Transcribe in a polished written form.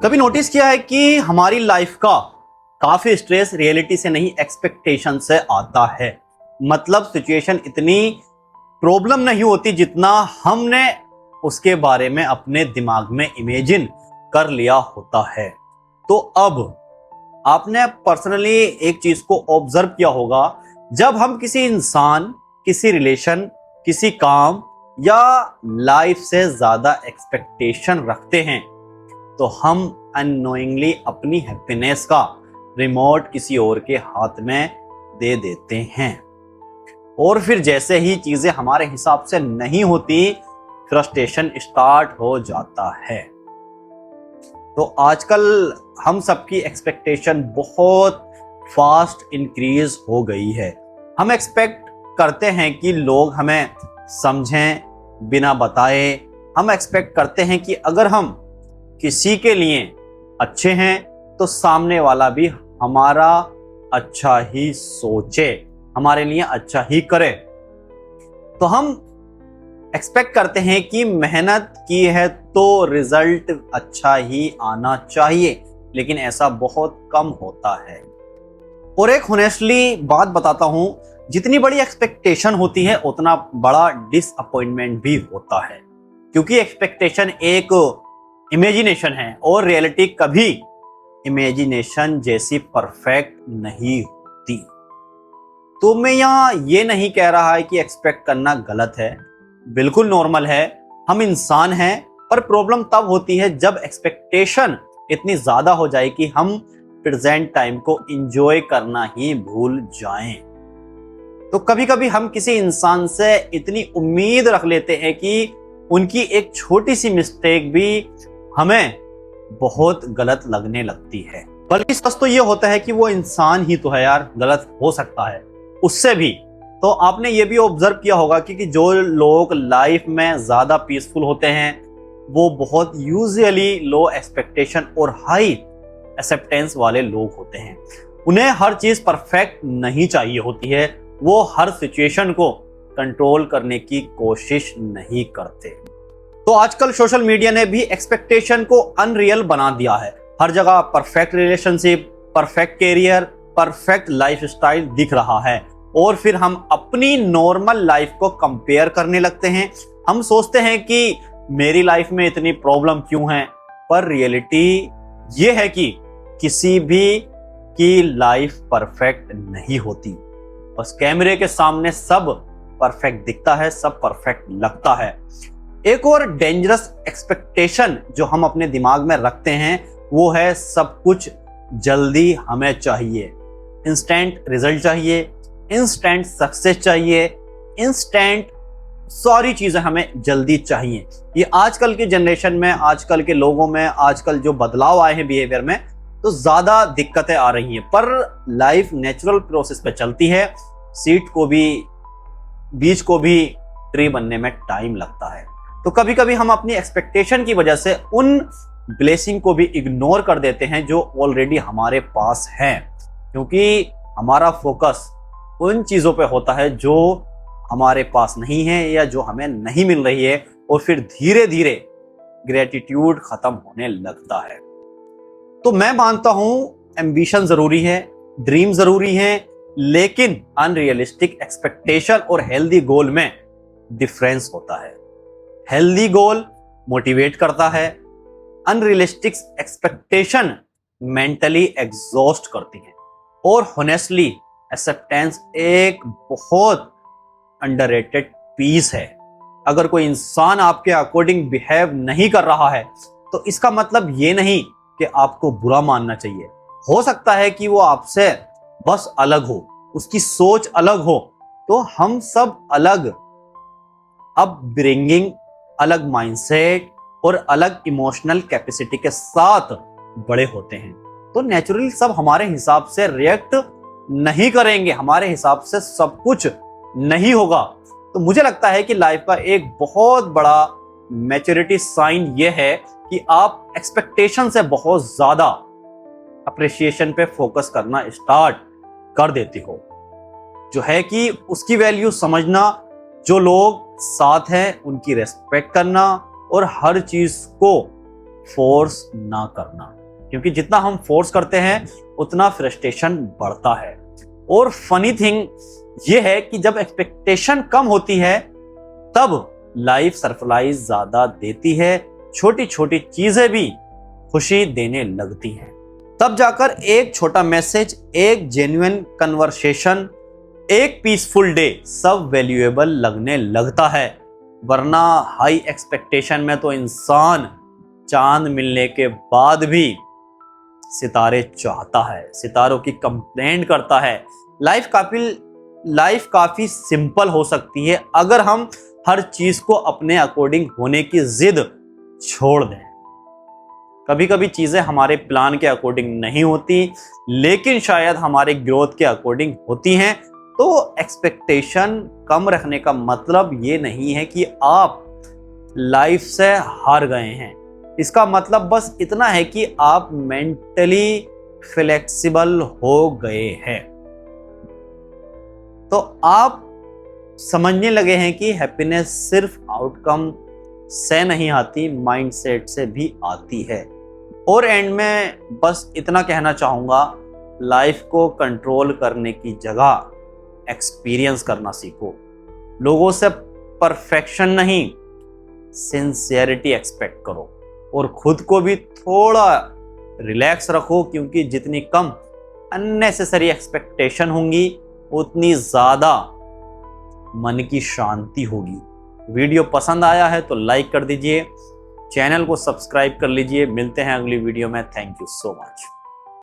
कभी नोटिस किया है कि हमारी लाइफ का काफी स्ट्रेस रियलिटी से नहीं एक्सपेक्टेशन से आता है। मतलब सिचुएशन इतनी प्रॉब्लम नहीं होती जितना हमने उसके बारे में अपने दिमाग में इमेजिन कर लिया होता है। तो अब आपने पर्सनली एक चीज को ऑब्जर्व किया होगा, जब हम किसी इंसान, किसी रिलेशन, किसी काम या लाइफ से ज्यादा एक्सपेक्टेशन रखते हैं तो हम अननोइंगली अपनी हैप्पीनेस का रिमोट किसी और के हाथ में दे देते हैं। और फिर जैसे ही चीजें हमारे हिसाब से नहीं होती, फ्रस्ट्रेशन स्टार्ट हो जाता है। तो आजकल हम सबकी एक्सपेक्टेशन बहुत फास्ट इंक्रीज हो गई है। हम एक्सपेक्ट करते हैं कि लोग हमें समझें बिना बताए। हम एक्सपेक्ट करते हैं कि अगर हम किसी के लिए अच्छे हैं तो सामने वाला भी हमारा अच्छा ही सोचे, हमारे लिए अच्छा ही करे। तो हम एक्सपेक्ट करते हैं कि मेहनत की है तो रिजल्ट अच्छा ही आना चाहिए, लेकिन ऐसा बहुत कम होता है। और एक होनेस्टली बात बताता हूं, जितनी बड़ी एक्सपेक्टेशन होती है उतना बड़ा डिसअपॉइंटमेंट भी होता है, क्योंकि एक्सपेक्टेशन एक इमेजिनेशन है और रियलिटी कभी इमेजिनेशन जैसी परफेक्ट नहीं होती। तो मैं यहां ये नहीं कह रहा है कि एक्सपेक्ट करना गलत है, बिल्कुल नॉर्मल है, हम इंसान हैं। पर प्रॉब्लम तब होती है जब एक्सपेक्टेशन इतनी ज्यादा हो जाए कि हम प्रेजेंट टाइम को एंजॉय करना ही भूल जाएं। तो कभी कभी हम किसी इंसान से इतनी उम्मीद रख लेते हैं कि उनकी एक छोटी सी मिस्टेक भी हमें बहुत गलत लगने लगती है। बल्कि सच तो ये होता है कि वो इंसान ही तो है यार, गलत हो सकता है उससे भी। तो आपने ये भी ऑब्जर्व किया होगा कि जो लोग लाइफ में ज्यादा पीसफुल होते हैं वो बहुत यूजुअली लो एक्सपेक्टेशन और हाई एक्सेप्टेंस वाले लोग होते हैं। उन्हें हर चीज परफेक्ट नहीं चाहिए होती है, वो हर सिचुएशन को कंट्रोल करने की कोशिश नहीं करते। तो आजकल सोशल मीडिया ने भी एक्सपेक्टेशन को अनरियल बना दिया है। हर जगह perfect relationship, perfect career, perfect lifestyle दिख रहा है और फिर हम अपनी नॉर्मल लाइफ को कंपेयर करने लगते हैं। हम सोचते हैं कि मेरी लाइफ में इतनी प्रॉब्लम क्यों है, पर रियलिटी ये है कि किसी भी की लाइफ परफेक्ट नहीं होती। बस कैमरे के सामने सब परफेक्ट दिखता है, सब परफेक्ट लगता है। एक और डेंजरस एक्सपेक्टेशन जो हम अपने दिमाग में रखते हैं वो है सब कुछ जल्दी हमें चाहिए, इंस्टेंट रिजल्ट चाहिए, इंस्टेंट सक्सेस चाहिए, इंस्टेंट सारी चीजें हमें जल्दी चाहिए। ये आजकल के जनरेशन में, आजकल के लोगों में, आजकल जो बदलाव आए हैं बिहेवियर में, तो ज्यादा दिक्कतें आ रही हैं। पर लाइफ नेचुरल प्रोसेस पे चलती है। सीड को भी, बीज को भी ट्री बनने में टाइम लगता है। तो कभी कभी हम अपनी एक्सपेक्टेशन की वजह से उन ब्लेसिंग को भी इग्नोर कर देते हैं जो ऑलरेडी हमारे पास हैं, क्योंकि हमारा फोकस उन चीजों पे होता है जो हमारे पास नहीं है या जो हमें नहीं मिल रही है, और फिर धीरे धीरे ग्रेटिट्यूड खत्म होने लगता है। तो मैं मानता हूं एम्बिशन जरूरी है, ड्रीम जरूरी है, लेकिन अनरियलिस्टिक एक्सपेक्टेशन और हेल्दी गोल में डिफरेंस होता है। हेल्दी गोल मोटिवेट करता है, अनरियलिस्टिक एक्सपेक्टेशन मेंटली एग्जॉस्ट करती है। और होनेस्टली एक्सेप्टेंस एक बहुत अंडररेटेड पीस है। अगर कोई इंसान आपके अकॉर्डिंग बिहेव नहीं कर रहा है तो इसका मतलब ये नहीं कि आपको बुरा मानना चाहिए। हो सकता है कि वो आपसे बस अलग हो, उसकी सोच अलग हो। तो हम सब अलग अपब्रिंगिंग, अलग माइंडसेट और अलग इमोशनल कैपेसिटी के साथ बड़े होते हैं। तो नेचुरली सब हमारे हिसाब से रिएक्ट नहीं करेंगे, हमारे हिसाब से सब कुछ नहीं होगा। तो मुझे लगता है कि लाइफ का एक बहुत बड़ा मैच्योरिटी साइन ये है कि आप एक्सपेक्टेशन से बहुत ज्यादा अप्रिसिएशन पे फोकस करना स्टार्ट कर देती हो, जो है कि उसकी वैल्यू समझना, जो लोग साथ हैं उनकी रेस्पेक्ट करना और हर चीज को फोर्स ना करना, क्योंकि जितना हम फोर्स करते हैं उतना फ्रस्ट्रेशन बढ़ता है। और फनी थिंग ये है कि जब एक्सपेक्टेशन कम होती है तब लाइफ सरप्राइज ज्यादा देती है, छोटी छोटी चीजें भी खुशी देने लगती हैं। तब जाकर एक छोटा मैसेज, एक जेन्युइन कन्वर्सेशन, एक पीसफुल डे सब वैल्यूएबल लगने लगता है। वरना हाई एक्सपेक्टेशन में तो इंसान चांद मिलने के बाद भी सितारे चाहता है, सितारों की कंप्लेंट करता है। लाइफ काफी सिंपल हो सकती है अगर हम हर चीज को अपने अकॉर्डिंग होने की जिद छोड़ दें। कभी कभी चीजें हमारे प्लान के अकॉर्डिंग नहीं होती, लेकिन शायद हमारे ग्रोथ के अकॉर्डिंग होती हैं। तो एक्सपेक्टेशन कम रखने का मतलब ये नहीं है कि आप लाइफ से हार गए हैं। इसका मतलब बस इतना है कि आप मेंटली फ्लेक्सिबल हो गए हैं। तो आप समझने लगे हैं कि हैप्पीनेस सिर्फ आउटकम से नहीं आती, माइंडसेट से भी आती है। और एंड में बस इतना कहना चाहूंगा, लाइफ को कंट्रोल करने की जगह एक्सपीरियंस करना सीखो। लोगों से परफेक्शन नहीं, सिंसियरिटी एक्सपेक्ट करो। और खुद को भी थोड़ा रिलैक्स रखो, क्योंकि जितनी कम अननेसेसरी एक्सपेक्टेशन होंगी उतनी ज्यादा मन की शांति होगी। वीडियो पसंद आया है तो लाइक कर दीजिए, चैनल को सब्सक्राइब कर लीजिए। मिलते हैं अगली वीडियो में। Thank you so much.